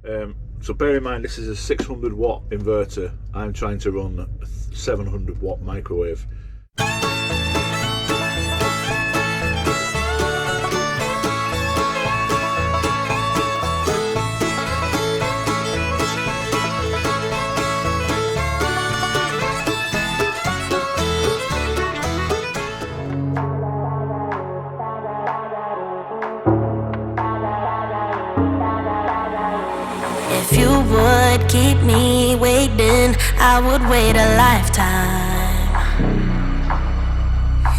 So bear in mind, this is a 600 watt inverter. I'm trying to run a 700 watt microwave. If you would keep me waiting, I would wait a lifetime.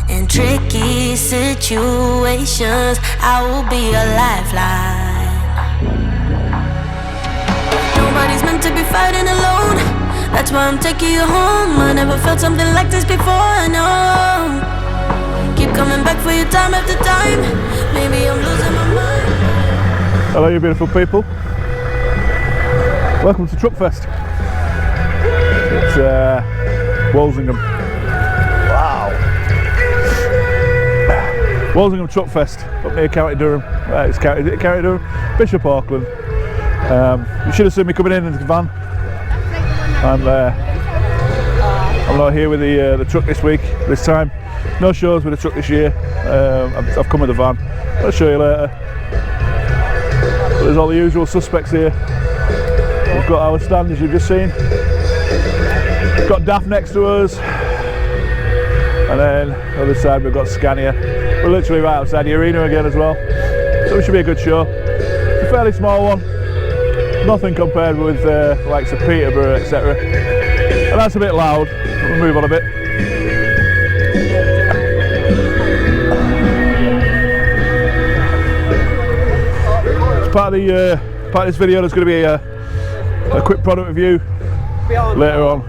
In tricky situations, I will be a lifeline. Nobody's meant to be fighting alone. That's why I'm taking you home. I never felt something like this before, I know. Keep coming back for you time after time. Maybe I'm losing my mind. Hello you beautiful people. Welcome to Truckfest. It's Wolsingham. Wow. Wolsingham Truckfest up near County Durham. It's County Durham? Bishop Auckland. You should have seen me coming in the van. I'm not here with the truck this time. No shows with the truck this year. I've come with the van. I'll show you later. But there's all the usual suspects here. We've got our stand, as you've just seen. We've got DAF next to us, and then the other side we've got Scania. We're literally right outside the arena again as well, so it should be a good show. It's a fairly small one, nothing compared with the likes of Peterborough, etc. And that's a bit loud. We'll move on a bit. As part of this video, there's going to be a quick product review later on.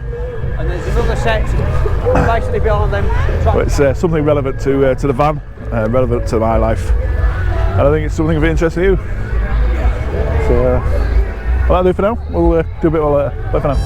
And there's another section basically beyond them. But it's something relevant to the van, relevant to my life, and I think it's something of interest to you. So that'll do for now. We'll do a bit more later. Bye for now.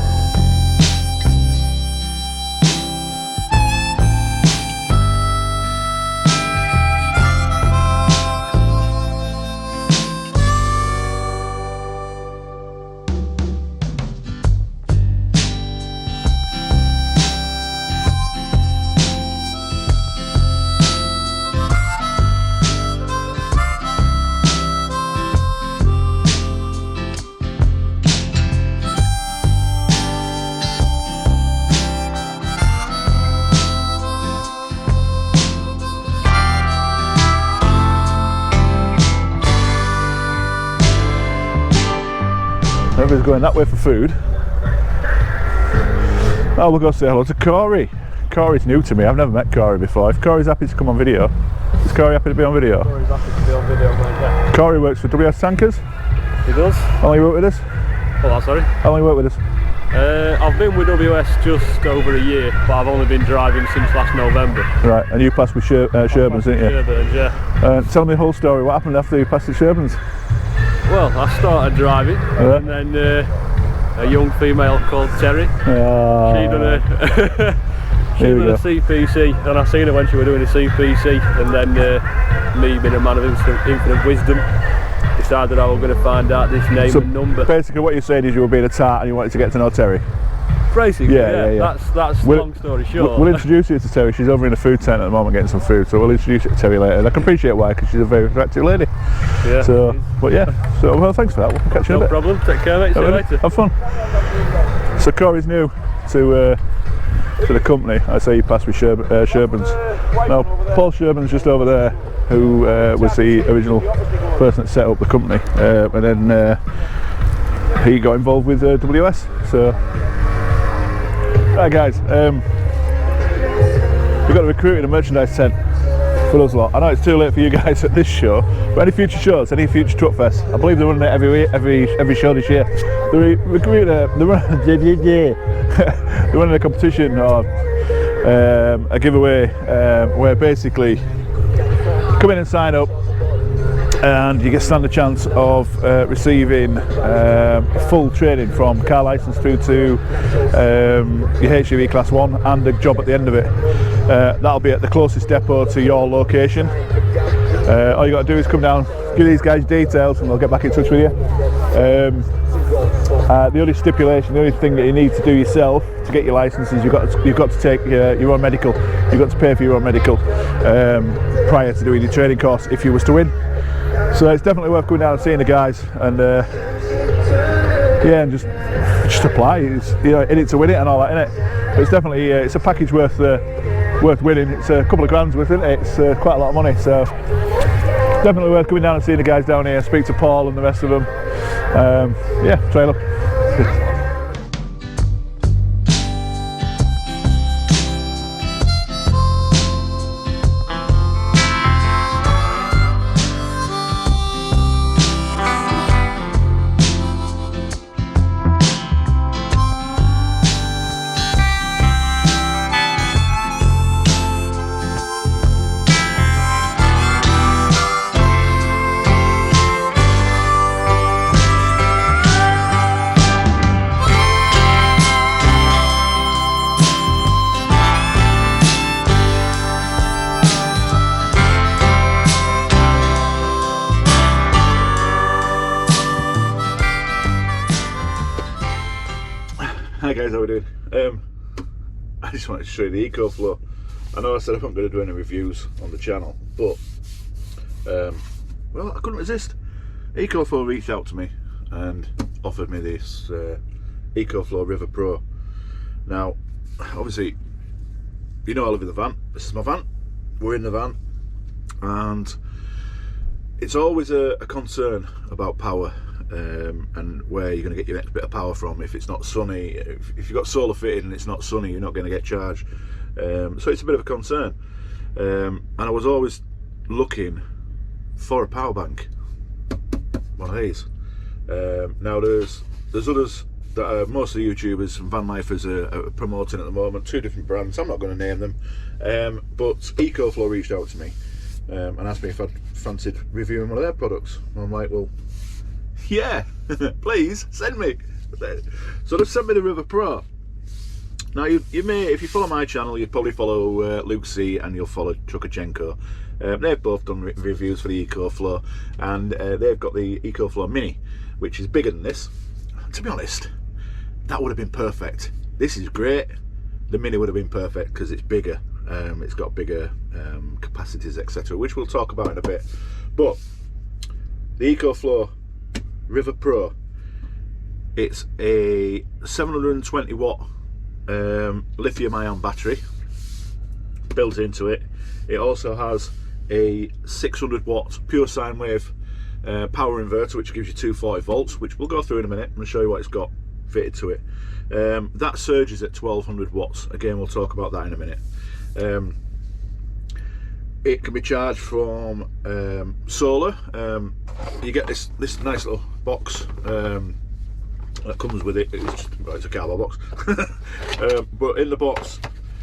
Everybody's going that way for food. Oh, we'll go say hello to Corey. Corey's new to me. I've never met Corey before. If Corey's happy to come on video, is Corey happy to be on video? Corey's happy to be on video, mate, yeah. Corey works for WS Tankers. He does. How long you worked with us? Oh, sorry. How long you worked with us? I've been with WS just over a year, but I've only been driving since last November. Right, and you passed with Sherburns, didn't you? Sherburns, yeah. Tell me the whole story. What happened after you passed the Sherburns? Well, I started driving, and then a young female called Terry. She done a CPC, and I seen her when she was doing a CPC, and then me, being a man of infinite wisdom, decided I was going to find out this name and number. Basically, what you're saying is you were being a tart and you wanted to get to know Terry. Basically, yeah. That's long story short. We'll introduce you to Terry. She's over in a food tent at the moment getting some food, so we'll introduce you to Terry later. And I can appreciate why, because she's a very attractive lady. Yeah. So, but yeah. So, well, thanks for that. We'll catch you in a bit. No problem. Take care, mate. See you later. Have fun. So Corey's new to the company. I say he passed with Sherburns. Now, Paul Sherburns just over there, who was the original person that set up the company, and then he got involved with WS. So. Right guys, we've got a recruiting and merchandise tent for us lot. I know it's too late for you guys at this show, but any future shows, any future Truckfest, I believe they're running it every show this year. They're running a competition or a giveaway where basically come in and sign up, and you stand a chance of receiving full training from car licence through to your HGV Class 1 and a job at the end of it. That'll be at the closest depot to your location. All you got to do is come down, give these guys details, and they'll get back in touch with you. The only stipulation, the only thing that you need to do yourself to get your license is you've got to take your own medical. You've got to pay for your own medical prior to doing your training course if you was to win. So it's definitely worth going down and seeing the guys, and yeah, and just apply. It's, you know, in it to win it and all that, innit? But it's definitely it's a package worth winning. It's a couple of grand's worth, isn't it? It's quite a lot of money, so definitely worth coming down and seeing the guys down here. Speak to Paul and the rest of them. Yeah, trail up. Hi guys, how we doing? I just wanted to show you the Ecoflow. I know I said I wasn't going to do any reviews on the channel, but well, I couldn't resist. Ecoflow reached out to me and offered me this Ecoflow River Pro. Now, obviously, you know I live in the van. This is my van. We're in the van, and it's always a concern about power. And where you're going to get your next bit of power from if it's not sunny. If you've got solar fitted and it's not sunny, you're not going to get charged. So it's a bit of a concern. And I was always looking for a power bank, one of these. Now there's others that are mostly YouTubers and van lifers are promoting at the moment, 2 different brands. I'm not going to name them, but Ecoflow reached out to me and asked me if I'd fancied reviewing one of their products. And I'm like, well, yeah, please send me. So they've sent me the River Pro. Now you may, if you follow my channel, you'd probably follow Luke C and you'll follow Truckchenko. They've both done reviews for the Ecoflow, and they've got the Ecoflow Mini, which is bigger than this. To be honest, that would have been perfect. This is great. The Mini would have been perfect because it's bigger. It's got bigger capacities, etc., which we'll talk about in a bit. But the Ecoflow River Pro, it's a 720 watt lithium ion battery built into it. It also has a 600 watt pure sine wave power inverter, which gives you 240 volts, which we'll go through in a minute and show you what it's got fitted to it. That surges at 1200 watts. Again, we'll talk about that in a minute. It can be charged from solar. You get this nice little box that comes with it. It's a cardboard box. But in the box,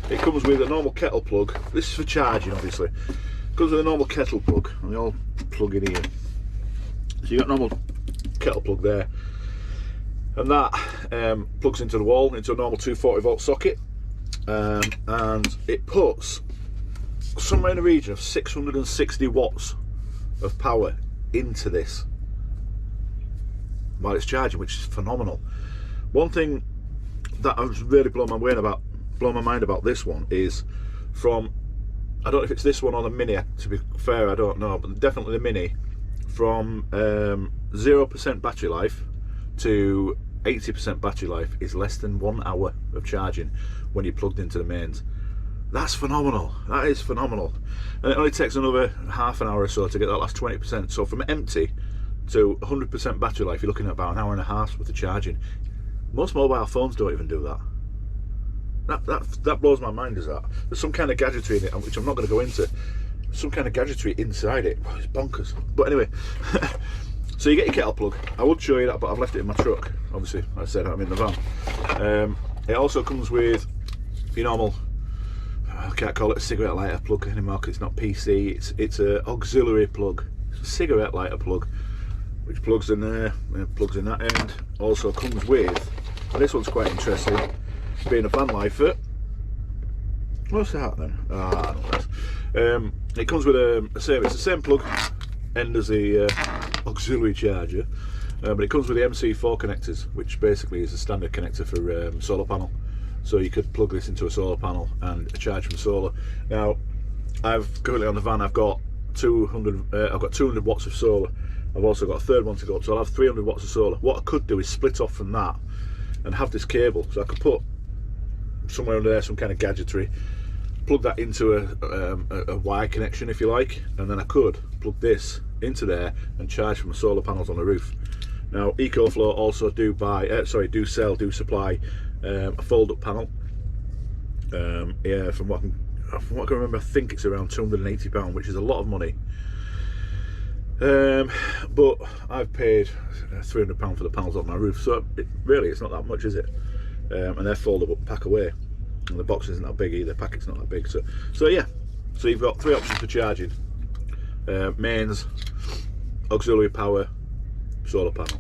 it comes with a normal kettle plug. This is for charging, obviously. It comes with a normal kettle plug, and they all plug in here. So you got a normal kettle plug there, and that plugs into the wall, into a normal 240 volt socket, and it puts somewhere in the region of 660 watts of power into this while it's charging, which is phenomenal. One thing that I was really blown my mind about this one is from, I don't know if it's this one or the Mini, to be fair, I don't know, but definitely the Mini, from 0% battery life to 80% battery life is less than 1 hour of charging when you're plugged into the mains. That's phenomenal. That is phenomenal. And it only takes another half an hour or so to get that last 20%. So from empty to 100% battery life, you're looking at about an hour and a half worth of charging. Most mobile phones don't even do that. That blows my mind, is that. There's some kind of gadgetry in it, which I'm not going to go into. Some kind of gadgetry inside it. Oh, it's bonkers. But anyway, so you get your kettle plug. I would show you that, but I've left it in my truck. Obviously, like I said, I'm in the van. It also comes with your normal, I can't call it a cigarette lighter plug anymore because it's not PC. It's a auxiliary plug. It's a cigarette lighter plug, which plugs in there and plugs in that end. Also comes with, and this one's quite interesting, being a van lifer. What's that then? it comes with it's the same plug end as the auxiliary charger, but it comes with the MC4 connectors, which basically is a standard connector for solar panel. So you could plug this into a solar panel and charge from solar. Now, I've currently on the van, I've got 200 watts of solar. I've also got a third one to go up, so I'll have 300 watts of solar. What I could do is split off from that and have this cable, so I could put somewhere under there some kind of gadgetry, plug that into a wire connection if you like, and then I could plug this into there and charge from the solar panels on the roof. Now, Ecoflow also do supply a fold-up panel. Yeah, from what I can remember, I think it's around £280, which is a lot of money. But I've paid £300 for the panels on my roof, so really it's not that much, is it? And they're folded up, pack away, and the box isn't that big either. The packet's not that big, so yeah. So you've got 3 options for charging: mains, auxiliary power, solar panel.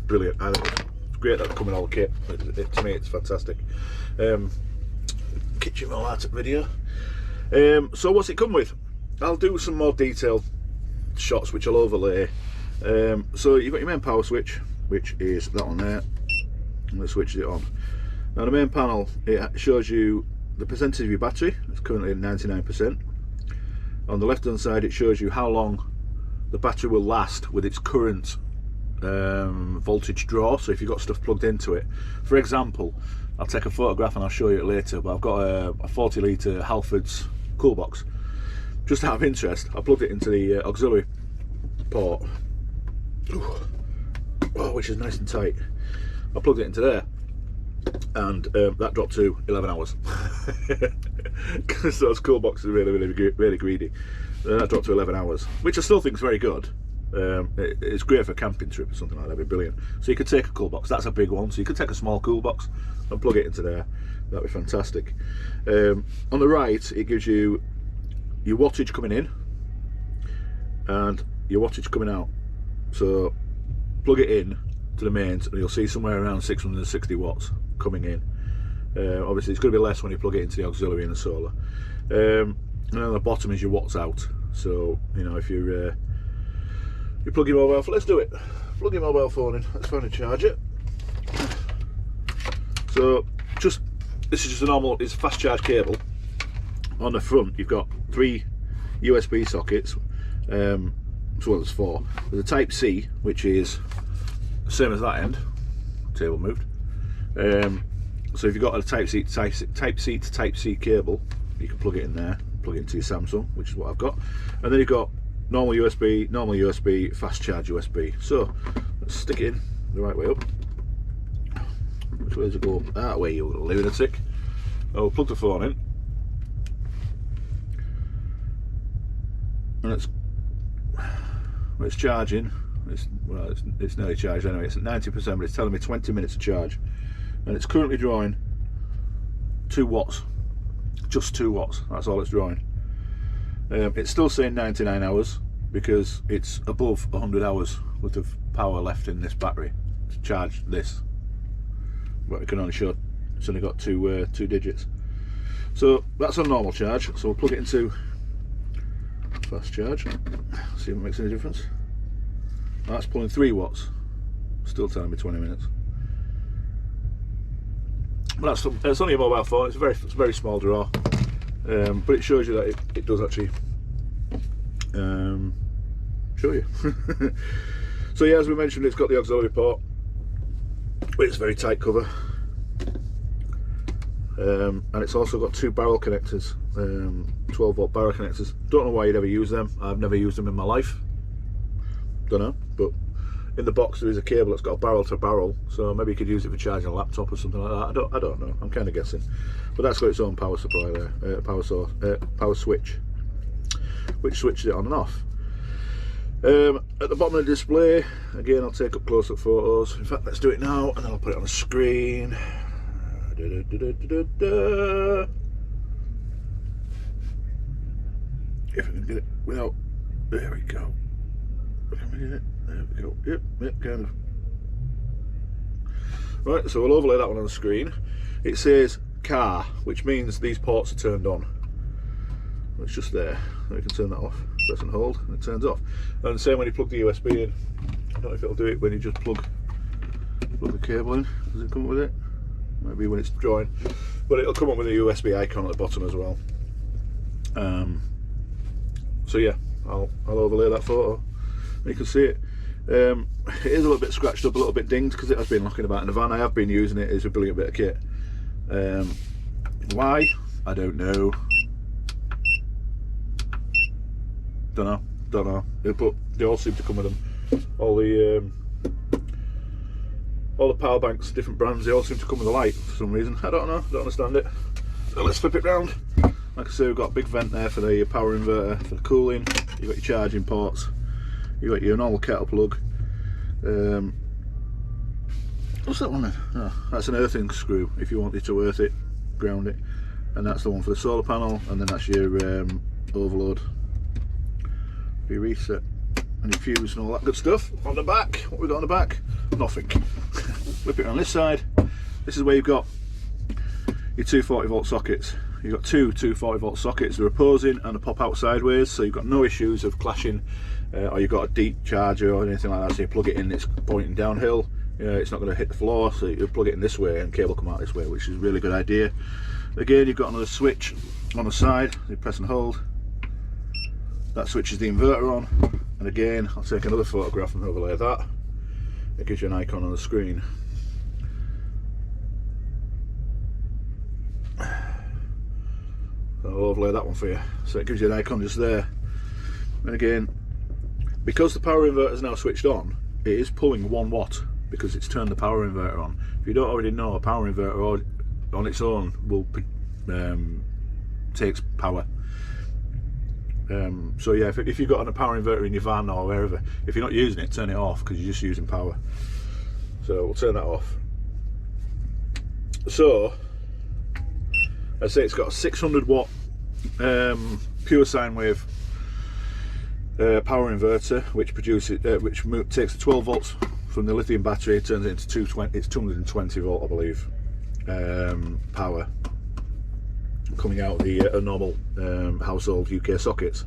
Brilliant. It's great that they come in all the kit. To me, it's fantastic. Kitchen roll out video. So what's it come with? I'll do some more detailed shots which I'll overlay. So you've got your main power switch, which is that one there, and the switch it on. Now the main panel, it shows you the percentage of your battery. It's currently at 99%. On the left hand side, it shows you how long the battery will last with its current voltage draw. So if you've got stuff plugged into it, for example, I'll take a photograph and I'll show you it later, but I've got a 40 litre Halfords cool box. Just out of interest, I plugged it into the auxiliary port, which is nice and tight. I plugged it into there, and that dropped to 11 hours. Because those cool boxes are really greedy. That dropped to 11 hours, which I still think is very good. It's great for a camping trip or something like that. It'd be brilliant. So you could take a cool box, that's a big one, so you could take a small cool box and plug it into there. That'd be fantastic. On the right, it gives you your wattage coming in and your wattage coming out. So plug it in to the mains and you'll see somewhere around 660 watts coming in. Obviously it's going to be less when you plug it into the auxiliary and the solar. And on the bottom is your watts out. So you know, if you're plug your mobile phone, let's do it. Plug your mobile phone in. Let's find a charger. So this is just a normal, it's a fast charge cable. On the front you've got 3 USB sockets, so there's 4. There's a Type C, which is the same as that end. Table moved. So if you've got a Type C to Type C cable, you can plug it in there, plug it into your Samsung, which is what I've got. And then you've got normal USB, fast charge USB. So let's stick it in the right way up. Which way does it go? That way, you lunatic. I'll plug the phone in. And it's charging. It's nearly charged anyway. It's at 90%, but it's telling me 20 minutes to charge, and it's currently drawing 2 watts. Just 2 watts. That's all it's drawing. It's still saying 99 hours because it's above 100 hours worth of power left in this battery to charge this. But it can only show it's only got two digits. So that's a normal charge. So we'll plug it into fast charge, see if it makes any difference. That's pulling 3 watts, still telling me 20 minutes. But it's only a mobile phone, it's a very small draw, but it shows you that it does actually show you. So yeah, as we mentioned, it's got the auxiliary port, but it's a very tight cover. And it's also got 2 barrel connectors, 12-volt barrel connectors. Don't know why you'd ever use them. I've never used them in my life. Don't know, but in the box there is a cable that's got a barrel to barrel, so maybe you could use it for charging a laptop or something like that. I don't know. I'm kind of guessing, but that's got its own power supply there, power switch, which switches it on and off. At the bottom of the display, again, I'll take up close-up photos. In fact, let's do it now, and then I'll put it on the screen. If I can get it without, there we go. Can we get it? There we go. Yep, kind of. Right, so we'll overlay that one on the screen. It says car, which means these ports are turned on. It's just there. You can turn that off, press and hold, and it turns off. And the same when you plug the USB in. I don't know if it'll do it when you just plug the cable in. Does it come up with it? Maybe when it's drawing, but it'll come up with a USB icon at the bottom as well. So yeah, I'll overlay that photo. You can see it. It is a little bit scratched up, a little bit dinged because it has been knocking about in the van. I have been using it. It's a brilliant bit of kit. Why? I don't know. Don't know. But they all seem to come with them. All the power banks, different brands, they all seem to come with a light for some reason. I don't know. Don't understand it. So let's flip it round. Like I say, we've got a big vent there for the power inverter for the cooling. You've got your charging ports. You've got your normal kettle plug. What's that one then? Oh, that's an earthing screw if you wanted to earth it, ground it. And that's the one for the solar panel, and then that's your overload, your reset, and your fuse and all that good stuff. On the back, what we got on the back? Nothing. Flip it on this side. This is where you've got your 240 volt sockets. You've got two 240 volt sockets. They're opposing and they pop out sideways, so you've got no issues of clashing, or you've got a deep charger or anything like that. So you plug it in, it's pointing downhill. It's not going to hit the floor, so you plug it in this way and cable come out this way, which is a really good idea. Again, you've got another switch on the side. You press and hold. That switches the inverter on. And again, I'll take another photograph and overlay that. It gives you an icon on the screen. I'll overlay that one for you. So it gives you an icon just there. And again, because the power inverter is now switched on, it is pulling 1 watt because it's turned the power inverter on. If you don't already know, a power inverter on its own will takes power. So yeah, if you've got a power inverter in your van or wherever, if you're not using it, turn it off because you're just using power. So we'll turn that off. So I say it's got a 600 watt pure sine wave power inverter, which produces takes the 12 volts from the lithium battery, turns it into 220 volt, I believe, power coming out the normal household UK sockets.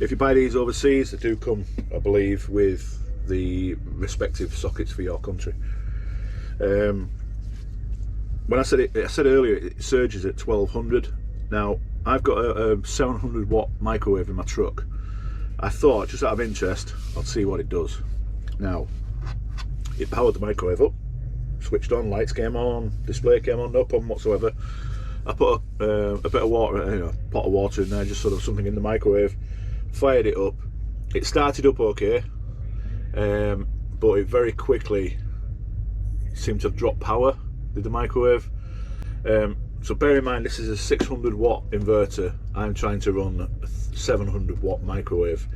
If you buy these overseas, they do come, I believe, with the respective sockets for your country. When I said earlier it surges at 1200. Now I've got a 700 watt microwave in my truck. I thought, just out of interest, I'd see what it does. Now it powered the microwave up, switched on, lights came on, display came on, no problem whatsoever. I put a bit of water, a pot of water in there, just sort of something in the microwave, fired it up. It started up okay, but it very quickly seemed to have dropped power, did the microwave. So bear in mind, this is a 600 watt inverter. I'm trying to run a 700 watt microwave.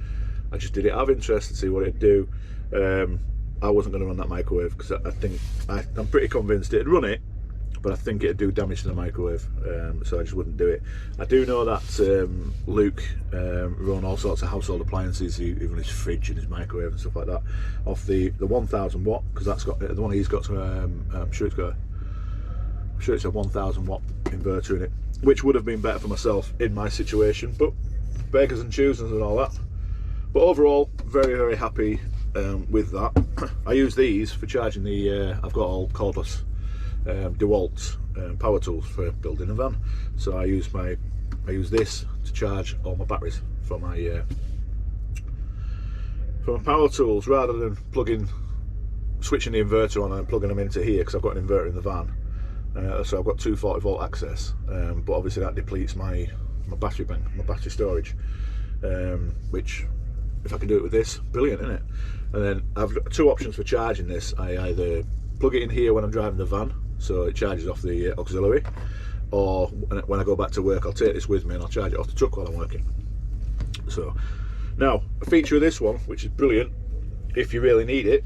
I just did it out of interest to see what it'd do. I wasn't going to run that microwave because I'm pretty convinced it'd run it, but I think it'd do damage to the microwave, so I just wouldn't do it. I do know that Luke run all sorts of household appliances, even his fridge and his microwave and stuff like that, off the 1000 watt, because that's got the one he's got. I'm sure it's a 1000 watt inverter in it, which would have been better for myself in my situation, but beggars and choosers and all that. But overall, very, very happy with that. I use these for charging the. I've got all cordless DeWalt power tools for building a van, so I use this to charge all my batteries for my power tools, rather than switching the inverter on and plugging them into here, because I've got an inverter in the van. So I've got 240 volt access, but obviously that depletes my battery bank, my battery storage, which, if I can do it with this, brilliant, isn't it? And then I've got two options for charging this. I either plug it in here when I'm driving the van, so it charges off the auxiliary, or when I go back to work, I'll take this with me and I'll charge it off the truck while I'm working. So now, a feature of this one, which is brilliant if you really need it,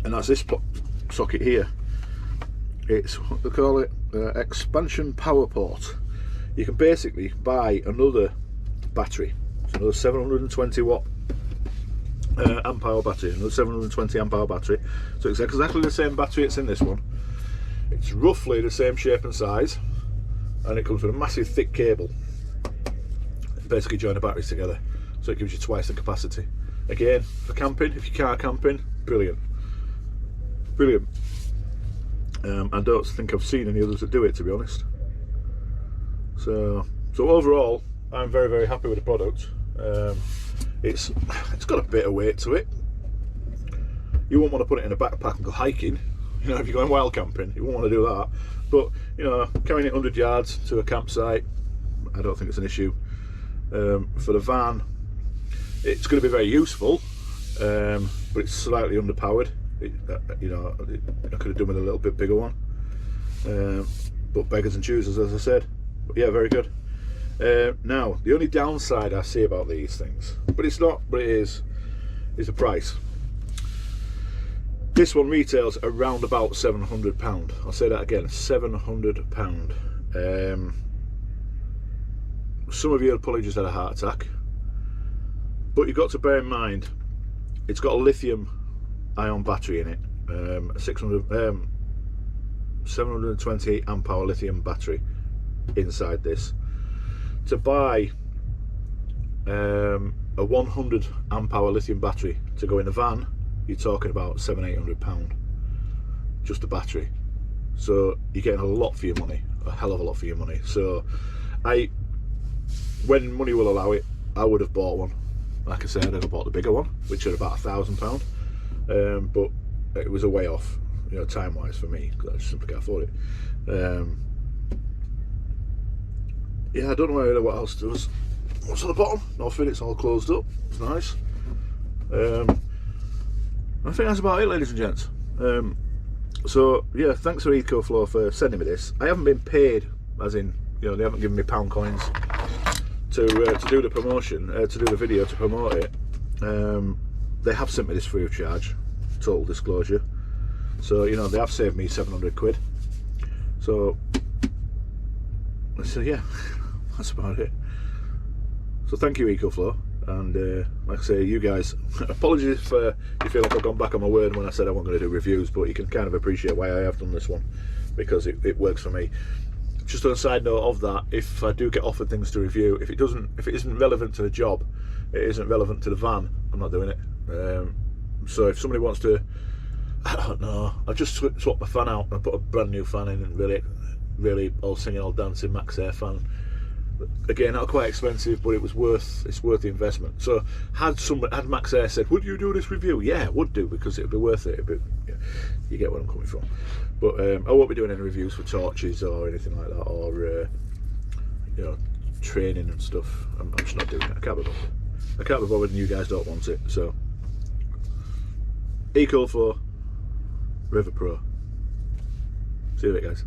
and that's this socket here. It's what they call it, expansion power port. You can basically buy another battery, so another 720 watt amp hour battery, another 720 amp hour battery. So it's exactly the same battery it's in this one. It's roughly the same shape and size, and it comes with a massive thick cable. basically join the batteries together, so it gives you twice the capacity. Again, for camping, if you're car camping, brilliant. Brilliant. I don't think I've seen any others that do it, to be honest. So overall, I'm very, very happy with the product. It's got a bit of weight to it. You won't want to put it in a backpack and go hiking. You know, if you're going wild camping, you won't want to do that. But, you know, carrying it 100 yards to a campsite, I don't think it's an issue. For the van, it's going to be very useful, but it's slightly underpowered. You know, I could have done with a little bit bigger one. But beggars and choosers, as I said. But yeah, very good. Now, the only downside I see about these things, but it's not, but it is the price. This one retails around about £700. I'll say that again, £700. Some of you have probably just had a heart attack, but you've got to bear in mind it's got a lithium ion battery in it, 720 amp hour lithium battery inside this. To buy a 100 amp hour lithium battery to go in the van, you're talking about £700-800 just a battery. So you're getting a lot for your money, a hell of a lot for your money. So when money will allow it, I would have bought one. Like I said, I'd have bought the bigger one, which is about £1,000, but it was a way off, you know, time wise for me, because I just simply can't afford it. Yeah, I don't know what else there was. What's on the bottom? Nothing, it's all closed up. It's nice. I think that's about it, ladies and gents. So yeah, thanks for Ecoflow for sending me this. I haven't been paid, as in, you know, they haven't given me pound coins to do the promotion, to do the video to promote it. They have sent me this free of charge, total disclosure. So, you know, they have saved me 700 quid. So yeah, that's about it. So thank you, Ecoflow. And like I say, you guys, apologies if you feel like I've gone back on my word when I said I wasn't going to do reviews, but you can kind of appreciate why I have done this one, because it works for me. Just on a side note of that, if I do get offered things to review, if it isn't relevant to the job, it isn't relevant to the van, I'm not doing it. So if somebody wants to, I don't know, I've just swapped my fan out and I put a brand new fan in, and really all singing, all dancing Max Air fan. Again, not quite expensive, but it's worth the investment. So had Max Air said, would you do this review? Yeah, I would do, because it'd be worth it. Yeah, you get where I'm coming from. But I won't be doing any reviews for torches or anything like that, or you know, training and stuff. I'm just not doing it. I can't be bothered, and you guys don't want it. So Ecoflow River Pro. See you later, guys.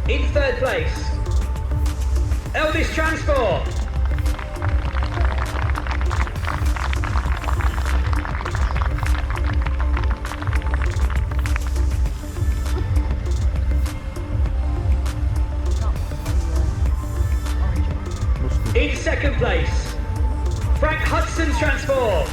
In third place, Eldest Transport. In second place, Frank Hudson's Transport.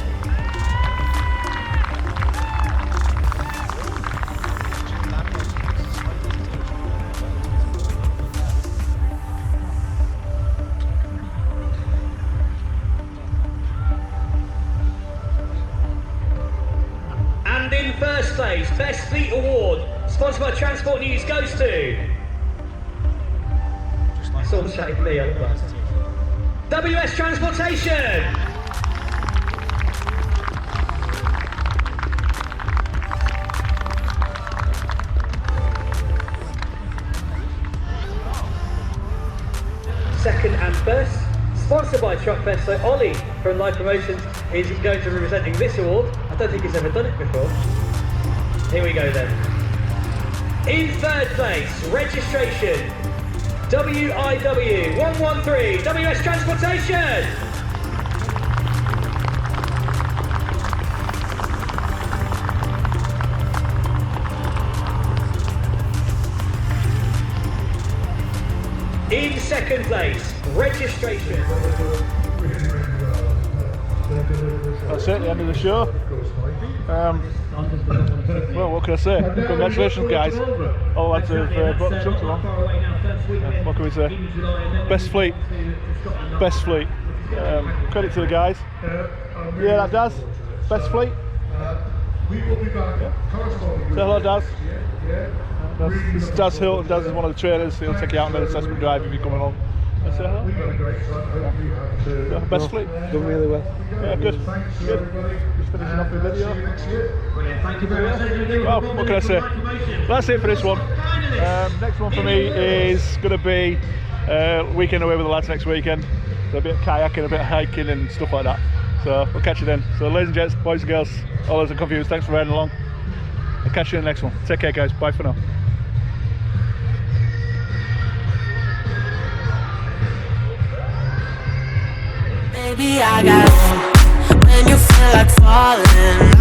And in first place, Best Fleet Award, sponsored by Transport News, goes to... Sort of shade me, WS Transportation! first, sponsored by Truckfest. So Ollie from Live Promotions is going to be presenting this award. I don't think he's ever done it before. Here we go then. In third place, registration, WIW 113 WS Transportation. In second place, registration. That's it, the end of the show. Well, what can I say? Congratulations, guys. All lads have brought the trucks along. What can we say? Best fleet. Best fleet. Credit to the guys. Yeah, that Daz. Best fleet. We will be back. Say hello, Daz. This is Daz Hill. Daz is one of the trainers. He'll take you out on an assessment drive if you come along. Say hello. Yeah, best fleet. Done really well. Yeah, good. Good. Just finishing off the video. Thank you very much. Well, what can I say? That's it for this one. Next one for me is going to be weekend away with the lads next weekend. So a bit of kayaking, a bit of hiking and stuff like that. So we'll catch you then. So ladies and gents, boys and girls, all those that are confused, thanks for riding along. I'll catch you in the next one. Take care, guys. Bye for now. Baby, I got when you feel like falling.